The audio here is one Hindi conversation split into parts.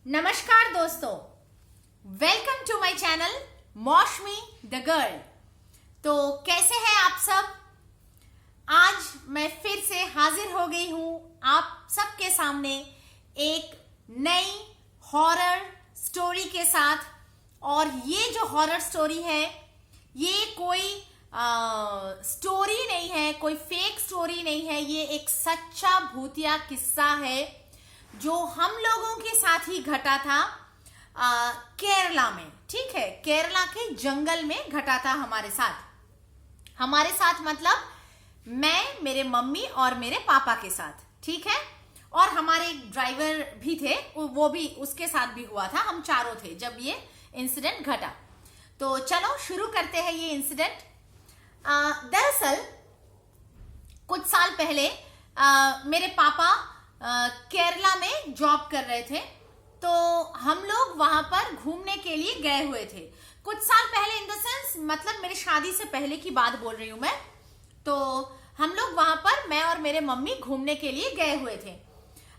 नमस्कार दोस्तों, वेलकम टू माय चैनल मौसमी द गर्ल। तो कैसे हैं आप सब। आज मैं फिर से हाजिर हो गई हूं आप सबके सामने एक नई हॉरर स्टोरी के साथ। और ये जो हॉरर स्टोरी है ये कोई स्टोरी नहीं है, कोई फेक स्टोरी नहीं है, ये एक सच्चा भूतिया किस्सा है जो हम लोगों के साथ ही घटा था केरला में। ठीक है, केरला के जंगल में घटा था हमारे साथ मतलब मैं, मेरे मम्मी और मेरे पापा के साथ। ठीक है, और हमारे एक ड्राइवर भी थे, वो भी उसके साथ भी हुआ था। हम चारों थे जब ये इंसिडेंट घटा। तो चलो शुरू करते हैं ये इंसिडेंट। दरअसल कुछ साल पहले मेरे पापा केरला में जॉब कर रहे थे, तो हम लोग वहां पर घूमने के लिए गए हुए थे। कुछ साल पहले इन द सेंस मतलब मेरी शादी से पहले की बात बोल रही हूं मैं। तो हम लोग वहां पर, मैं और मेरे मम्मी घूमने के लिए गए हुए थे।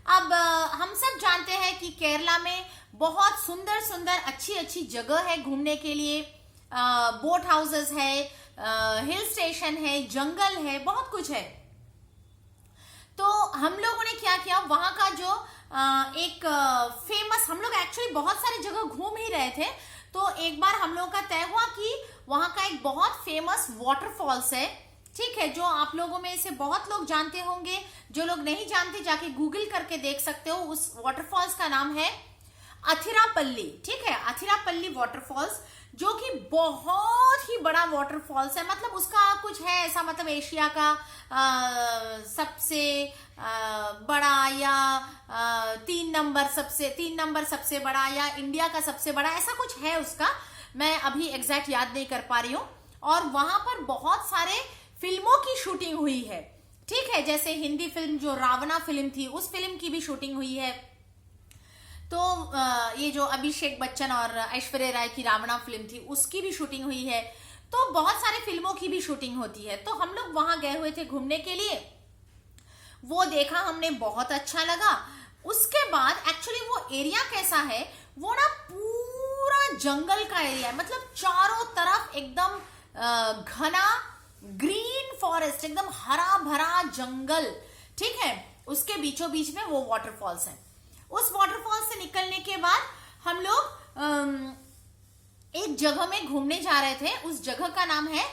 अब हम सब जानते हैं कि केरला में बहुत सुंदर सुंदर अच्छी अच्छी जगह है घूमने के लिए। बोट हाउसेस है, हिल स्टेशन है, जंगल है, बहुत कुछ है। तो हम लोगों ने क्या किया, वहां का जो एक फेमस, हम लोग एक्चुअली बहुत सारी जगह घूम ही रहे थे। तो एक बार हम लोगों का तय हुआ कि वहां का एक बहुत फेमस वाटरफॉल्स है। ठीक है, जो आप लोगों में से बहुत लोग जानते होंगे, जो लोग नहीं जानते जाके गूगल करके देख सकते हो। उस वाटरफॉल्स का नाम है अथिरापल्ली। ठीक है, अथिरापल्ली वाटरफॉल्स, जो कि बहुत ही बड़ा वाटरफॉल्स है। मतलब उसका कुछ है ऐसा, मतलब एशिया का सबसे बड़ा या 3 नंबर सबसे बड़ा, या इंडिया का सबसे बड़ा, ऐसा कुछ है उसका। मैं अभी एग्जैक्ट याद नहीं कर पा रही हूँ। और वहां पर बहुत सारे फिल्मों की शूटिंग हुई है। ठीक है, जैसे हिंदी फिल्म जो रावणा फिल्म थी, उस फिल्म की भी शूटिंग हुई है। तो ये जो अभिषेक बच्चन और ऐश्वर्या राय की रावणा फिल्म थी, उसकी भी शूटिंग हुई है। तो बहुत सारे फिल्मों की भी शूटिंग होती है। तो हम लोग वहां गए हुए थे घूमने के लिए। वो देखा हमने, बहुत अच्छा लगा। उसके बाद एक्चुअली वो एरिया कैसा है, वो ना पूरा जंगल का एरिया है। मतलब चारों तरफ एकदम घना ग्रीन फॉरेस्ट, एकदम हरा भरा जंगल। ठीक है, उसके बीचों बीच में वो वाटरफॉल्स है। उस वाटरफॉल से निकलने के बाद हम लोग एक जगह में घूमने जा रहे थे। उस जगह का नाम है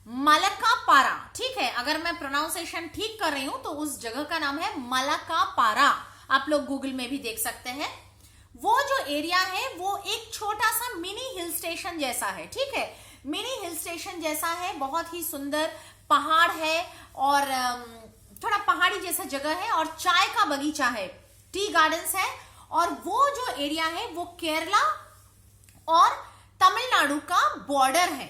मलकापारा। ठीक है, अगर मैं प्रोनाउंसिएशन ठीक कर रही हूं तो उस जगह का नाम है मलकापारा। आप लोग गूगल में भी देख सकते हैं। वो जो एरिया है वो एक छोटा सा मिनी हिल स्टेशन जैसा है। ठीक है, मिनी हिल स्टेशन जैसा है, बहुत ही सुंदर पहाड़ है और थोड़ा पहाड़ी जैसा जगह है, और चाय का बगीचा है, टी गार्डन्स है। और वो जो एरिया है वो केरला और तमिलनाडु का बॉर्डर है।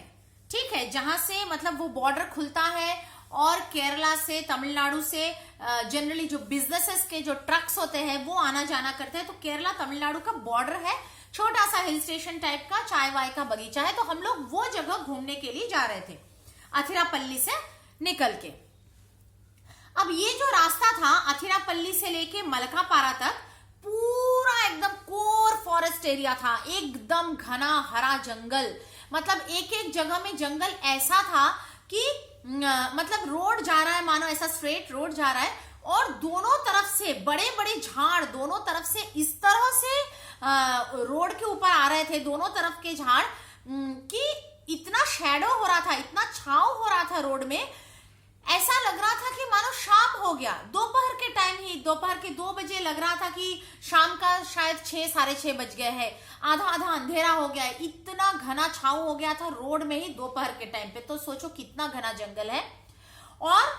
ठीक है, जहां से मतलब वो बॉर्डर खुलता है और केरला से, तमिलनाडु से जनरली जो बिजनेसेस के जो ट्रक्स होते हैं वो आना जाना करते हैं। तो केरला तमिलनाडु का बॉर्डर है, छोटा सा हिल स्टेशन टाइप का, चाय वाय का बगीचा है। तो हम लोग वो जगह घूमने के लिए जा रहे थे अथिरापल्ली से निकल के। अब ये जो रास्ता था अथिरापल्ली से लेके मलकापारा तक, पूरा एकदम कोर फॉरेस्ट एरिया था, एकदम घना हरा जंगल। मतलब एक एक जगह में जंगल ऐसा था कि मतलब रोड जा रहा है, मानो ऐसा स्ट्रेट रोड जा रहा है, और दोनों तरफ से बड़े बड़े झाड़, दोनों तरफ से इस तरह से रोड के ऊपर आ रहे थे, दोनों तरफ के झाड़, कि इतना शैडो हो रहा था, इतना छांव हो रहा था रोड में। ऐसा लग रहा था कि मानो शाम हो गया, दोपहर के टाइम ही, दोपहर के 2 बजे लग रहा था कि शाम का शायद 6, साढ़े 6 बज गए हैं, आधा आधा अंधेरा हो गया है। इतना घना छांव हो गया था रोड में ही दोपहर के टाइम पे। तो सोचो कितना घना जंगल है। और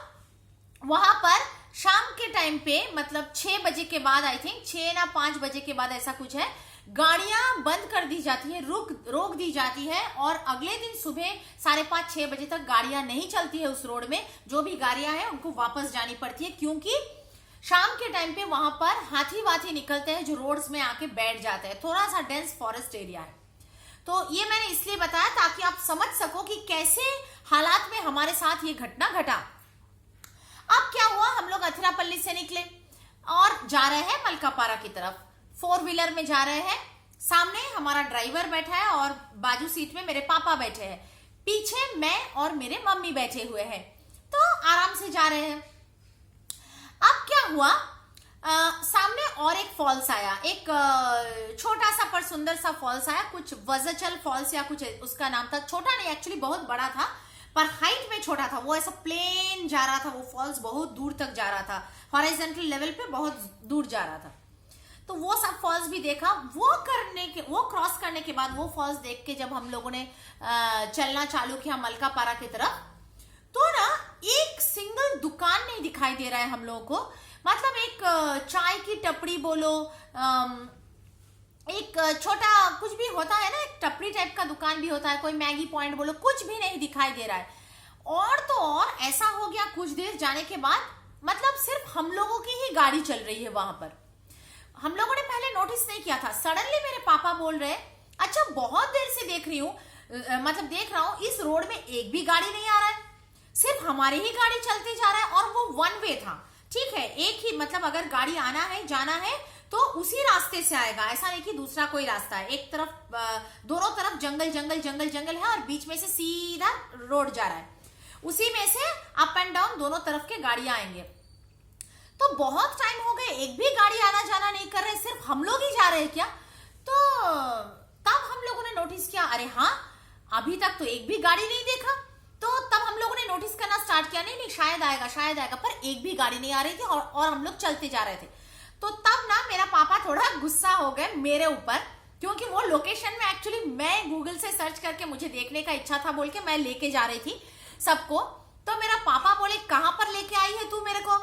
वहां पर शाम के टाइम पे मतलब 6 बजे के बाद, आई थिंक 6 ना 5 बजे के बाद ऐसा कुछ है, गाड़ियां बंद कर दी जाती है, रोक दी जाती है। और अगले दिन सुबह 5:30 6 बजे तक गाड़ियां नहीं चलती है उस रोड में। जो भी गाड़ियां हैं उनको वापस जानी पड़ती है, क्योंकि शाम के टाइम पे वहां पर हाथी वाथी निकलते हैं जो रोड्स में आके बैठ जाते हैं। थोड़ा सा डेंस फॉरेस्ट एरिया है। तो ये मैंने इसलिए बताया ताकि आप समझ सको कि कैसे हालात में हमारे साथ ये घटना घटा। अब क्या हुआ, हम लोग अथिरापल्ली से निकले और जा रहे हैं मलकापारा की तरफ। फोर व्हीलर में जा रहे हैं। सामने हमारा ड्राइवर बैठा है और बाजू सीट में मेरे पापा बैठे हैं, पीछे मैं और मेरे मम्मी बैठे हुए हैं। तो आराम से जा रहे हैं। अब क्या हुआ, सामने और एक फॉल्स आया, एक छोटा सा पर सुंदर सा फॉल्स आया, कुछ वजचल फॉल्स या कुछ उसका नाम था। छोटा नहीं, एक्चुअली बहुत बड़ा था, पर हाइट में छोटा था। वो ऐसा प्लेन जा रहा था, वो फॉल्स बहुत दूर तक जा रहा था, हॉरिजॉन्टल लेवल पे बहुत दूर जा रहा था। तो वो सब फॉल्स भी देखा। वो क्रॉस करने के बाद, वो फॉल्स देख के जब हम लोगों ने चलना चालू किया मलकापारा की तरफ, तो ना एक सिंगल दुकान नहीं दिखाई दे रहा है हम लोगों को। मतलब एक चाय की टपड़ी बोलो, एक छोटा कुछ भी होता है ना, एक टपड़ी टाइप का दुकान भी होता है, कोई मैगी पॉइंट बोलो, कुछ भी नहीं दिखाई दे रहा है। और तो और ऐसा हो गया कुछ देर जाने के बाद, मतलब सिर्फ हम लोगों की ही गाड़ी चल रही है वहां पर। हम लोगों ने पहले नोटिस नहीं किया था। सडनली मेरे पापा बोल रहे, अच्छा बहुत देर से देख रही हूँ, मतलब देख रहा हूँ इस रोड में एक भी गाड़ी नहीं आ रहा है, सिर्फ हमारी ही गाड़ी चलते जा रहा है। और वो वन वे था, ठीक है, एक ही, मतलब अगर गाड़ी आना है जाना है तो उसी रास्ते से आएगा, ऐसा नहीं कि दूसरा कोई रास्ता है। एक तरफ दोनों तरफ जंगल जंगल जंगल जंगल है और बीच में से सीधा रोड जा रहा है, उसी में से अप एंड डाउन दोनों तरफ के गाड़ियां आएंगे। तो बहुत टाइम हो गए, एक भी गाड़ी आना जाना नहीं कर रहे, सिर्फ हम लोग ही जा रहे हैं क्या। तो तब हम लोगों ने नोटिस किया, अरे हाँ, अभी तक तो एक भी गाड़ी नहीं देखा। तो तब हम लोगों ने नोटिस करना स्टार्ट किया, नहीं शायद आएगा शायद आएगा, पर एक भी गाड़ी नहीं आ रही थी और हम लोग चलते जा रहे थे। तो तब ना मेरा पापा थोड़ा गुस्सा हो गए मेरे ऊपर, क्योंकि वो लोकेशन में एक्चुअली मैं गूगल से सर्च करके मुझे देखने का इच्छा था बोल के मैं लेके जा रही थी सबको। तो मेरा पापा बोले, कहां पर लेके आई है तू मेरे को,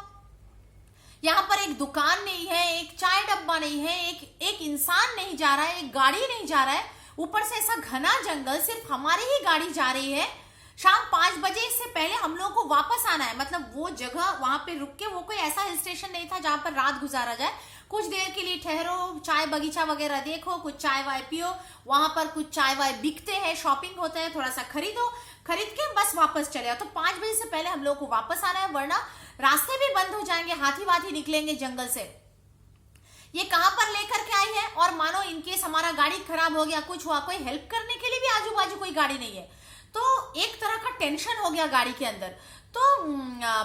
यहाँ पर एक दुकान नहीं है, एक चाय डब्बा नहीं है, एक इंसान नहीं जा रहा है, एक गाड़ी नहीं जा रहा है, ऊपर से ऐसा घना जंगल, सिर्फ हमारी ही गाड़ी जा रही है। शाम 5 बजे से पहले हम लोगों को वापस आना है। मतलब वो जगह वहां पे रुक के, वो कोई ऐसा हिल स्टेशन नहीं था जहां पर रात गुजारा जाए। कुछ देर के लिए ठहरो, चाय बगीचा वगैरह देखो, कुछ चाय वाय पियो, वहां पर कुछ चाय वाय बिकते हैं, शॉपिंग होते हैं, थोड़ा सा खरीदो, खरीद के बस वापस चले आओ। तो 5 बजे से पहले हम लोग को वापस आना है, वरना रास्ते भी बंद हो जाएंगे, हाथी वाथी निकलेंगे जंगल से। ये कहां पर लेकर के आई है, और मानो इनकेस हमारा गाड़ी खराब हो गया, कुछ हुआ, कोई हेल्प करने के लिए भी आजू बाजू कोई गाड़ी नहीं है। तो एक तरह का टेंशन हो गया गाड़ी के अंदर। तो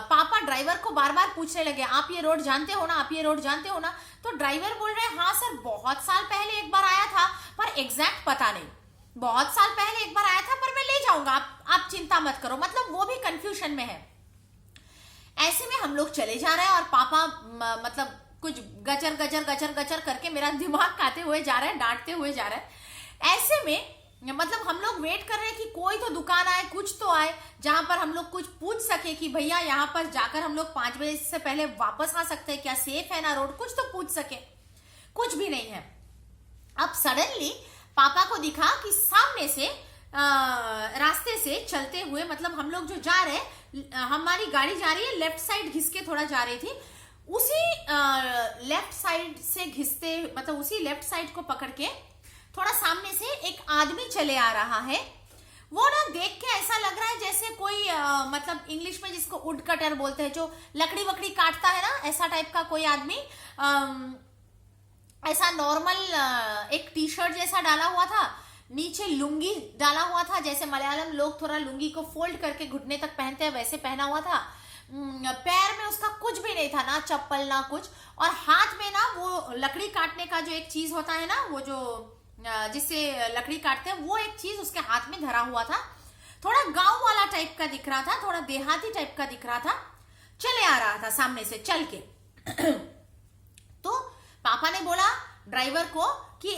पापा ड्राइवर को बार बार पूछने लगे, आप ये रोड जानते हो ना, आप ये रोड जानते हो ना। तो ड्राइवर बोल रहे, हाँ सर, बहुत साल पहले एक बार आया था, पर एग्जैक्ट पता नहीं, बहुत साल पहले एक बार आया था, पर मैं ले जाऊंगा, आप चिंता मत करो। मतलब वो भी कंफ्यूजन में है। ऐसे में हम लोग चले जा रहे हैं और पापा मतलब कुछ गचर गचर गचर गचर करके मेरा दिमाग खाते हुए जा रहे हैं, डांटते हुए जा रहे हैं। ऐसे में मतलब हम लोग वेट कर रहे हैं कि कोई तो दुकान आए, कुछ तो आए जहां पर हम लोग कुछ पूछ सके कि भैया यहाँ पर जाकर हम लोग 5 बजे से पहले वापस आ सकते हैं क्या, सेफ है ना रोड, कुछ तो पूछ सके। कुछ भी नहीं है। अब सडनली पापा को दिखा कि सामने से रास्ते से चलते हुए, मतलब हम लोग जो जा रहे हैं, हमारी गाड़ी जा रही है लेफ्ट साइड घिस के थोड़ा जा रही थी, उसी लेफ्ट साइड से घिसते, मतलब उसी लेफ्ट साइड को पकड़ के थोड़ा सामने से एक आदमी चले आ रहा है। वो ना देख के ऐसा लग रहा है जैसे कोई मतलब इंग्लिश में जिसको वुड कटर बोलते हैं, जो लकड़ी वकड़ी काटता है ना, ऐसा टाइप का कोई आदमी। ऐसा नॉर्मल एक टी शर्ट जैसा डाला हुआ था, नीचे लुंगी डाला हुआ था, जैसे मलयालम लोग थोड़ा लुंगी को फोल्ड करके घुटने तक पहनते हैं, वैसे पहना हुआ था। पैर में उसका कुछ भी नहीं था, ना चप्पल ना कुछ, और हाथ में ना वो लकड़ी काटने का जो एक चीज होता है ना, वो जो जिससे लकड़ी काटते हैं, वो एक चीज उसके हाथ में धरा हुआ था। थोड़ा गांव वाला टाइप का दिख रहा था, थोड़ा देहाती टाइप का दिख रहा था, चले आ रहा था सामने से चल के। तो पापा ने बोला ड्राइवर को कि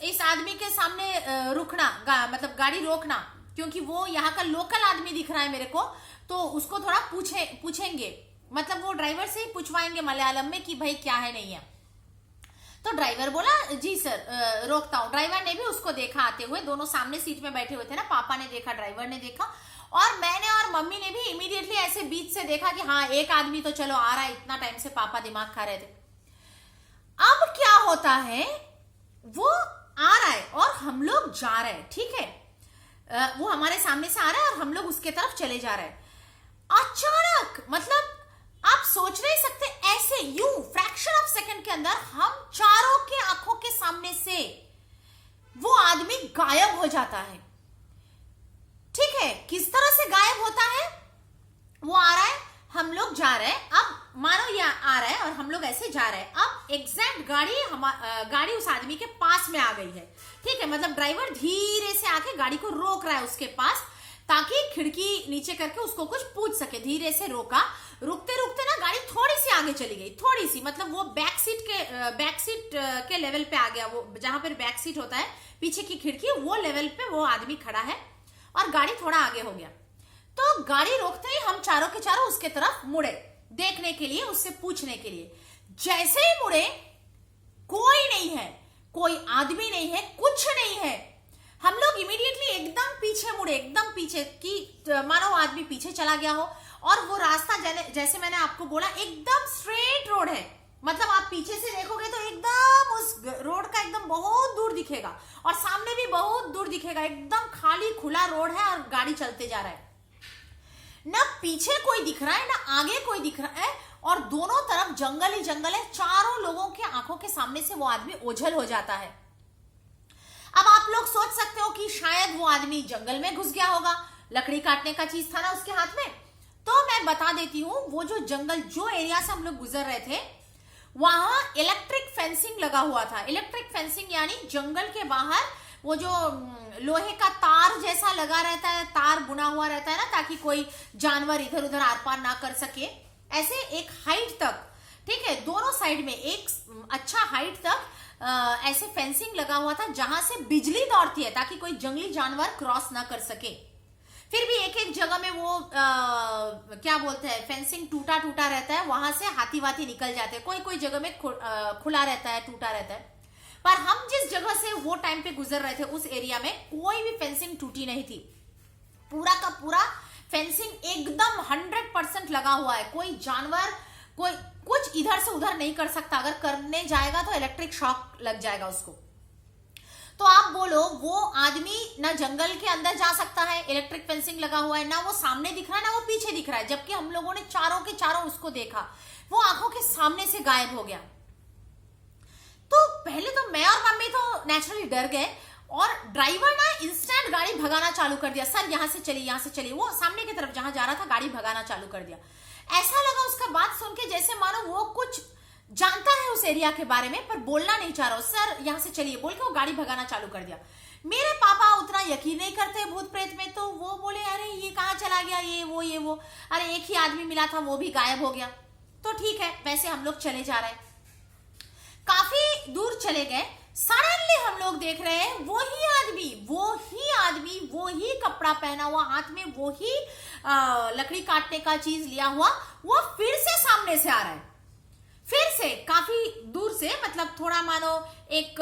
इस आदमी के सामने रुकना, मतलब गाड़ी रोकना, क्योंकि वो यहाँ का लोकल आदमी दिख रहा है मेरे को, तो उसको थोड़ा पूछेंगे, मतलब वो ड्राइवर से ही पूछवाएंगे मलयालम में कि भाई क्या है नहीं है। तो ड्राइवर बोला, जी सर रोकता हूँ। ड्राइवर ने भी उसको देखा आते हुए, दोनों सामने सीट में बैठे हुए थे ना, पापा ने देखा, ड्राइवर ने देखा, और मैंने और मम्मी ने भी इमीडिएटली ऐसे बीच से देखा कि हाँ एक आदमी तो चलो आ रहा है। इतना टाइम से पापा दिमाग खा रहे थे। अब क्या होता है, वो आ रहा है और हम लोग जा रहे हैं, ठीक है, वो हमारे सामने से आ रहा है और हम लोग उसके तरफ चले जा रहे हैं। अचानक, मतलब आप सोच नहीं सकते, ऐसे यूं फ्रैक्शन ऑफ सेकंड के अंदर हम चारों के आंखों जाता है। ठीक है, किस तरह से गायब होता है? वो आ रहा है, हम लोग जा रहे हैं, अब मानो ये आ रहा है और हम लोग ऐसे जा रहे हैं, अब एग्जैक्ट गाड़ी उस आदमी के पास में आ गई है। ठीक है, मतलब ड्राइवर धीरे से आके गाड़ी को रोक रहा है उसके पास, ताकि खिड़की नीचे करके उसको कुछ पूछ सके। धीरे से रोका, रुकते रुकते ना गाड़ी थोड़ी सी आगे चली गई, थोड़ी सी, मतलब वो बैक सीट के लेवल पे आ गया, वो जहां पर बैक सीट होता है पीछे की खिड़की, वो लेवल पे वो आदमी खड़ा है और गाड़ी थोड़ा आगे हो गया। तो गाड़ी रोकते ही हम चारों के चारों उसके तरफ मुड़े, देखने के लिए, उससे पूछने के लिए। जैसे ही मुड़े, कोई नहीं है, कोई आदमी नहीं है, कुछ नहीं है। हम लोग इमीडिएटली एकदम पीछे मुड़े, एकदम पीछे, कि मानो आदमी पीछे चला गया हो। और वो रास्ता जैसे मैंने आपको बोला, एकदम स्ट्रेट रोड है, मतलब आप पीछे से देखोगे तो एकदम उस रोड का एकदम बहुत दूर दिखेगा और सामने भी बहुत दूर दिखेगा, एकदम खाली खुला रोड है और गाड़ी चलते जा रहा है। ना पीछे कोई दिख रहा है, ना आगे कोई दिख रहा है, और दोनों तरफ जंगल ही जंगल है। चारों लोगों के आंखों के सामने से वो आदमी ओझल हो जाता है। अब आप लोग सोच सकते हो कि शायद वो आदमी जंगल में घुस गया होगा, लकड़ी काटने का चीज था ना उसके हाथ में। तो मैं बता देती हूँ, वो जो जंगल, जो एरिया से हम लोग गुजर रहे थे, वहां इलेक्ट्रिक फेंसिंग लगा हुआ था। इलेक्ट्रिक फेंसिंग यानी जंगल के बाहर वो जो लोहे का तार जैसा लगा रहता है, तार बुना हुआ रहता है ना, ताकि कोई जानवर इधर उधर आर पार ना कर सके, ऐसे एक हाइट तक, ठीक है, दोनों साइड में एक अच्छा हाइट तक ऐसे फेंसिंग लगा हुआ था, जहां से बिजली दौड़ती है ताकि कोई जंगली जानवर क्रॉस ना कर सके। फिर भी एक एक जगह में वो क्या बोलते हैं, फेंसिंग टूटा टूटा रहता है, वहां से हाथी वाथी निकल जाते हैं। कोई कोई जगह में खुला रहता है, टूटा रहता है। पर हम जिस जगह से वो टाइम पे गुजर रहे थे, उस एरिया में कोई भी फेंसिंग टूटी नहीं थी। पूरा का पूरा फेंसिंग एकदम 100% लगा हुआ है। कोई जानवर, कोई कुछ इधर से उधर नहीं कर सकता। अगर करने जाएगा तो इलेक्ट्रिक शॉक लग जाएगा उसको। तो आप बोलो, वो आदमी ना जंगल के अंदर जा सकता है, इलेक्ट्रिक फेंसिंग लगा हुआ है, ना वो सामने दिख रहा है, ना वो पीछे दिख रहा है। जबकि हम लोगों ने चारों के चारों उसको देखा, वो आंखों के सामने से गायब हो गया। तो पहले तो मैं और मम्मी तो नेचुरली डर गए, और ड्राइवर ना इंस्टेंट गाड़ी भगाना चालू कर दिया। सर यहाँ से चलिए, यहाँ से चलिए। वो सामने की तरफ जहां जा रहा था गाड़ी भगाना चालू कर दिया। ऐसा लगा उसका बात सुन के जैसे मानो वो कुछ जानता है उस एरिया के बारे में, पर बोलना नहीं चाह रहा। सर यहाँ से चलिए बोल के वो गाड़ी भगाना चालू कर दिया। मेरे पापा उतना यकीन नहीं करते भूत प्रेत में, तो वो बोले अरे ये कहाँ चला गया, ये वो, अरे एक ही आदमी मिला था, वो भी गायब हो गया। तो ठीक है, वैसे हम लोग चले जा रहे हैं। काफी दूर चले गए, सडनली हम लोग देख रहे हैं वही आदमी, वही कपड़ा पहना हुआ, हाथ में वही लकड़ी काटने का चीज लिया हुआ, वो फिर से सामने से आ रहा है। फिर से काफी दूर से, मतलब थोड़ा मानो एक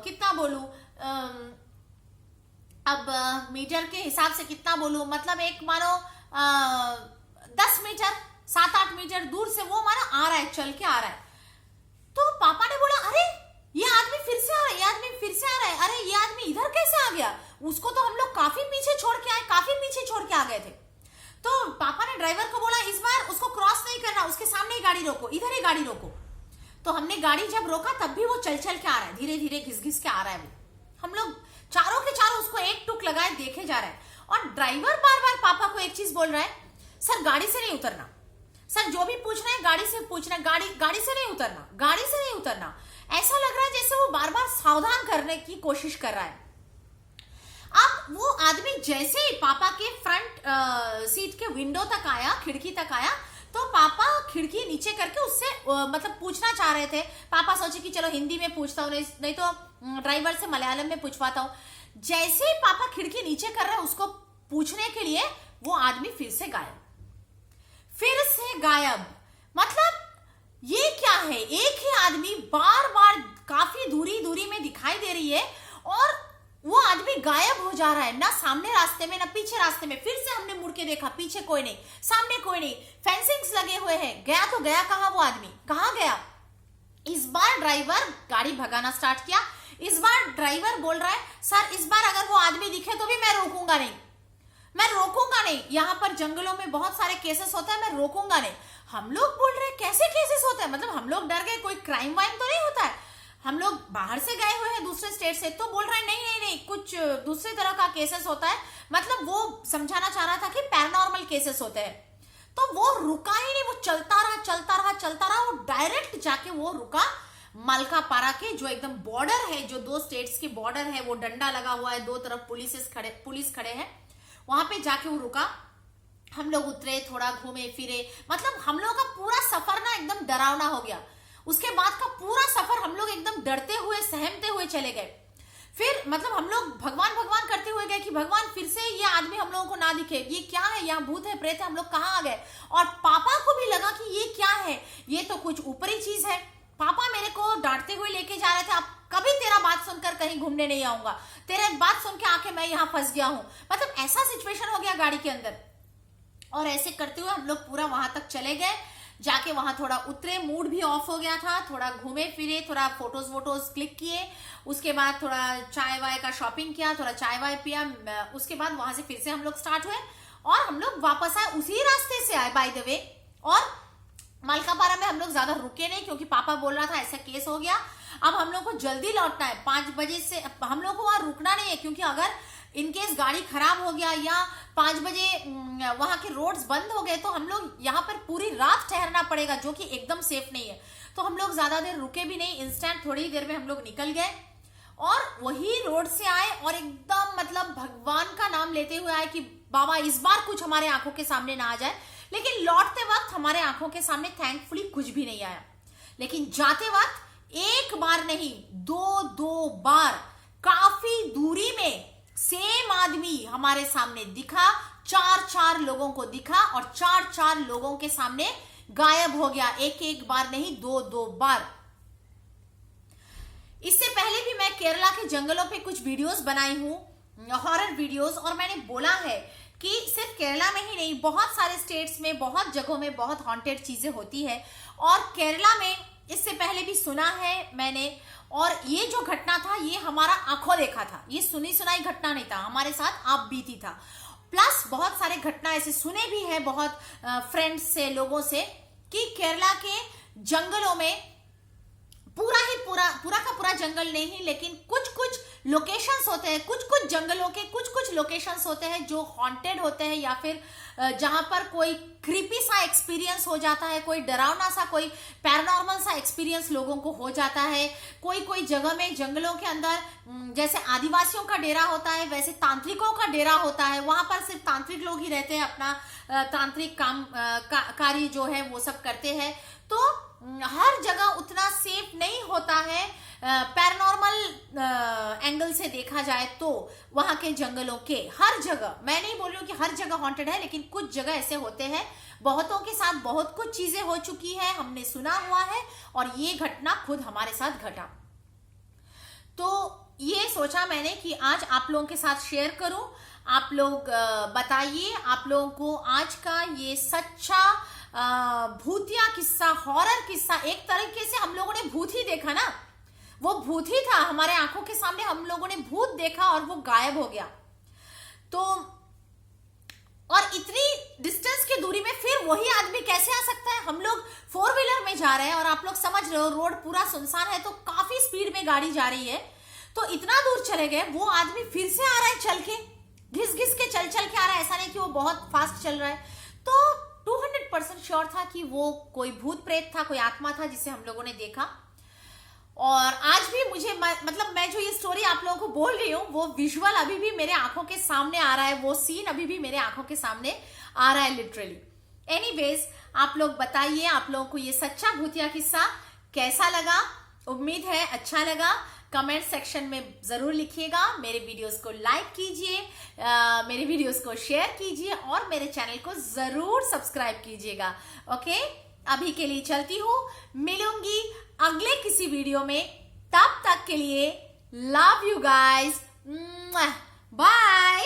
कितना बोलूं, अब मीटर के हिसाब से कितना बोलूं, मतलब एक मानो 10 मीटर, 7-8 मीटर दूर से वो मानो आ रहा है, चल के आ रहा है। तो पापा ने बोला अरे ये आदमी फिर से आ रहा है, ये आदमी फिर से आ रहा है, अरे ये आदमी इधर कैसे आ गया? उसको तो हम लोग काफी पीछे छोड़ के आए, काफी पीछे छोड़ के आ गए थे। तो पापा ने ड्राइवर को बोला इस बार उसको क्रॉस नहीं करना, उसके सामने ही गाड़ी रोको, इधर ही गाड़ी रोको। तो हमने गाड़ी जब रोका तब भी वो चल चल के आ रहा है, धीरे धीरे घिस घिस के आ रहा है वो। हम लोग चारों के चारों उसको एक टुक लगाए देखे जा रहा है, और ड्राइवर बार बार पापा को एक चीज बोल रहा है, सर गाड़ी से नहीं उतरना, सर जो भी पूछना है गाड़ी से पूछना है, गाड़ी से नहीं उतरना, गाड़ी से नहीं उतरना। ऐसा लग रहा है जैसे वो बार बार सावधान करने की कोशिश कर रहा है। अब वो आदमी जैसे ही पापा के फ्रंट सीट के विंडो तक आया, खिड़की तक आया, तो पापा खिड़की नीचे करके उससे मतलब पूछना चाह रहे थे। पापा सोचे कि चलो हिंदी में पूछता हूँ, नहीं तो ड्राइवर से मलयालम में पूछवाता हूँ। जैसे ही पापा खिड़की नीचे कर रहे हैं उसको पूछने के लिए, वो आदमी फिर से गायब। मतलब ये क्या है, एक ही आदमी बार बार काफी दूरी में दिखाई दे रही है, और वो आदमी गायब हो जा रहा है, ना सामने रास्ते में ना पीछे रास्ते में। फिर से हमने मुड़ के देखा, पीछे कोई नहीं, सामने कोई नहीं, फेंसिंग्स लगे हुए हैं। गया तो गया कहां वो आदमी, कहां गया? इस बार ड्राइवर गाड़ी भगाना स्टार्ट किया। इस बार ड्राइवर बोल रहा है सर इस बार अगर वो आदमी दिखे तो भी मैं रोकूंगा नहीं, यहाँ पर जंगलों में बहुत सारे केसेस होते हैं, मैं रोकूंगा नहीं। हम लोग बोल रहे हैं कैसे केसेस होते हैं, मतलब हम लोग डर गए, कोई क्राइम वाइम तो नहीं होता है? हम लोग बाहर से गए हुए हैं दूसरे स्टेट से, तो बोल रहे हैं नहीं नहीं नहीं कुछ दूसरे तरह का केसेस होता है, मतलब वो समझाना चाह रहा था कि पैरानॉर्मल केसेस होते हैं। तो वो रुका ही नहीं, वो चलता रहा चलता रहा चलता रहा, वो डायरेक्ट जाके वो रुका मलकापारा के जो एकदम बॉर्डर है, जो दो स्टेट्स की बॉर्डर है, वो डंडा लगा हुआ है, दो तरफ पुलिस खड़े हैं, वहां पे जाके वो रुका। हम लोग उतरे, थोड़ा घूमे फिरे, मतलब हम लोग का पूरा सफर ना एकदम डरावना हो गया। उसके बाद का पूरा सफर हम लोग एकदम डरते हुए सहमते हुए चले गए। फिर मतलब हम लोग भगवान भगवान करते हुए गए कि भगवान फिर से ये आदमी हम लोगों को ना दिखे, ये क्या है, यहाँ भूत है प्रेत है, हम लोग कहाँ आ गए। और पापा को भी लगा कि ये क्या है, ये तो कुछ ऊपरी चीज है। पापा मेरे को डांटते हुए लेके जा रहे थे, अब कभी तेरा बात सुनकर कहीं घूमने नहीं आऊंगा, तेरे बात सुन के आके मैं यहाँ फंस गया हूँ, मतलब ऐसा सिचुएशन हो गया गाड़ी के अंदर। और ऐसे करते हुए हम लोग पूरा वहां तक चले गए, जाके वहां थोड़ा उतरे, मूड भी ऑफ हो गया था, थोड़ा घूमे फिरे, थोड़ा फोटोज क्लिक किए, उसके बाद थोड़ा चाय वाय का शॉपिंग किया, थोड़ा चाय वाय पिया। उसके बाद वहां से फिर से हम लोग स्टार्ट हुए और हम लोग वापस आए, उसी रास्ते से आए बाय द वे। और मलकापारा में हम लोग ज्यादा रुके नहीं क्योंकि पापा बोल रहा था ऐसा केस हो गया, अब हम लोग को जल्दी लौटना है, 5 बजे से हम लोग को वहां रुकना नहीं है, क्योंकि अगर इनकेस गाड़ी खराब हो गया या 5 बजे वहां के रोड्स बंद हो गए तो हम लोग यहाँ पर पूरी रात ठहरना पड़ेगा, जो कि एकदम सेफ नहीं है। तो हम लोग ज्यादा देर रुके भी नहीं, इंस्टेंट थोड़ी देर में हम लोग निकल गए और वही रोड से आए और एकदम मतलब भगवान का नाम लेते हुए आए कि बाबा इस बार कुछ हमारे आंखों के सामने ना आ जाए। लेकिन लौटते वक्त हमारे आंखों के सामने थैंकफुली कुछ भी नहीं आया, लेकिन जाते वक्त एक बार नहीं, दो बार काफी दूरी में सेम आदमी हमारे सामने दिखा, 4 लोगों को दिखा और 4 लोगों के सामने गायब हो गया, एक बार नहीं, 2 बार। इससे पहले भी मैं केरला के जंगलों पे कुछ वीडियोस बनाई हूं, हॉरर वीडियोस, और मैंने बोला है कि सिर्फ केरला में ही नहीं, बहुत सारे स्टेट्स में, बहुत जगहों में बहुत हॉन्टेड चीजें होती है। और केरला में इससे पहले भी सुना है मैंने, और ये जो घटना था ये हमारा आंखों देखा था, ये सुनी सुनाई घटना नहीं था, हमारे साथ आप बीती था। प्लस बहुत सारे घटना ऐसे सुने भी हैं बहुत फ्रेंड्स से, लोगों से, कि केरला के जंगलों में पूरा का पूरा जंगल नहीं, लेकिन कुछ लोकेशंस होते हैं, कुछ जंगलों के कुछ लोकेशंस होते हैं जो हॉन्टेड होते हैं, या फिर जहां पर कोई क्रीपी सा एक्सपीरियंस हो जाता है, कोई डरावना सा, कोई पैरानॉर्मल सा एक्सपीरियंस लोगों को हो जाता है। कोई जगह में जंगलों के अंदर जैसे आदिवासियों का डेरा होता है, वैसे तांत्रिकों का डेरा होता है, वहां पर सिर्फ तांत्रिक लोग ही रहते हैं, अपना तांत्रिक काम कार्य जो है वो सब करते हैं। तो हर जगह उतना सेफ नहीं होता है पैरानॉर्मल एंगल से देखा जाए तो। वहां के जंगलों के हर जगह, मैं नहीं बोल रही हूँ कि हर जगह हॉन्टेड है, लेकिन कुछ जगह ऐसे होते हैं, बहुतों के साथ बहुत कुछ चीजें हो चुकी है, हमने सुना हुआ है, और ये घटना खुद हमारे साथ घटा। तो ये सोचा मैंने कि आज आप लोगों के साथ शेयर करूं। आप लोग बताइए, आप लोगों को आज का ये सच्चा भूतिया किस्सा, हॉरर किस्सा, एक तरीके से हम लोगों ने भूत ही देखा ना, वो भूत ही था हमारे आंखों के सामने, हम लोगों ने भूत देखा और वो गायब हो गया। तो और इतनी डिस्टेंस की दूरी में फिर वही आदमी कैसे आ सकता है? हम लोग 4 व्हीलर में जा रहे हैं और आप लोग समझ रहे हो रोड पूरा सुनसान है, तो काफी स्पीड में गाड़ी जा रही है, तो इतना दूर चले गए, वो आदमी फिर से आ रहा है चल के, घिस के चल के आ रहा है, ऐसा नहीं कि वो बहुत फास्ट चल रहा है। तो 200% श्योर था कि वो कोई भूत प्रेत था, कोई आत्मा था जिसे हम लोगों ने देखा। और आज भी मुझे मतलब मैं जो ये स्टोरी आप लोगों को बोल रही हूँ, वो विजुअल अभी भी मेरे आंखों के सामने आ रहा है, वो सीन अभी भी मेरे आंखों के सामने आ रहा है लिटरली। एनीवेज, आप लोग बताइए आप लोगों को ये सच्चा भूतिया किस्सा कैसा लगा। उम्मीद है अच्छा लगा। कमेंट सेक्शन में जरूर लिखिएगा। मेरे वीडियोस को लाइक कीजिए, मेरे वीडियोस को शेयर कीजिए और मेरे चैनल को जरूर सब्सक्राइब कीजिएगा। ओके, अभी के लिए चलती हूँ, मिलूंगी अगले किसी वीडियो में। तब तक के लिए लव यू गाइस, बाय।